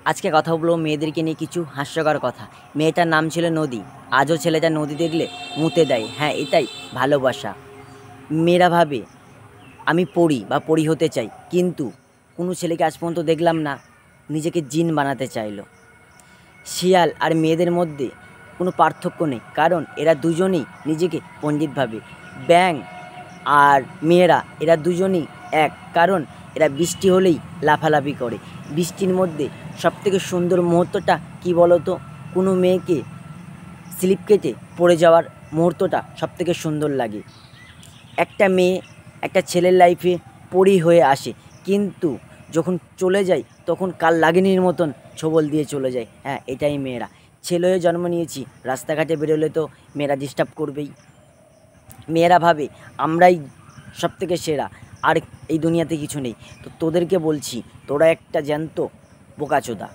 আজকে কথা বলবো মেয়েদেরকে নিয়ে কিছু হাস্যকর কথা। মেয়েটার নাম ছিল নদী। আজও ছেলেটা নদী দেখলে মুতে দেয়। হ্যাঁ, এটাই ভালোবাসা। মেয়েরা ভাবে আমি পড়ি বা পড়ি হতে চাই, কিন্তু কোনো ছেলেকে আজ পর্যন্ত দেখলাম না নিজেকে জিন বানাতে চাইলো। শিয়াল আর মেয়েদের মধ্যে কোনো পার্থক্য নেই, কারণ এরা দুজনেই নিজেকে পণ্ডিত ভাবে। ব্যাঙ আর মেয়েরা এরা দুজনেই এক, কারণ এরা বৃষ্টি হলেই লাফালাফি করে। বৃষ্টির মধ্যে সবথেকে সুন্দর মুহূর্তটা কী বলো তো? কোনো মেয়েকে স্লিপ কেটে পড়ে যাওয়ার মুহূর্তটা সবথেকে সুন্দর লাগে। একটা মেয়ে একটা ছেলের লাইফে পরি হয়ে আসে, কিন্তু যখন চলে যায় তখন কাল লাগেনির মতন ছোবল দিয়ে চলে যায়। হ্যাঁ, এটাই মেয়েরা। ছেলে হয়ে জন্ম নিয়েছি, রাস্তাঘাটে বেরোলে তো মেয়েরা ডিস্টার্ব করবেই। মেয়েরা ভাবে আমরাই সবথেকে সেরা, আর এই দুনিয়াতে কিছু নেই। তো তোদেরকে বলছি, তোরা একটা জ্যান্ত বোকাচোদা।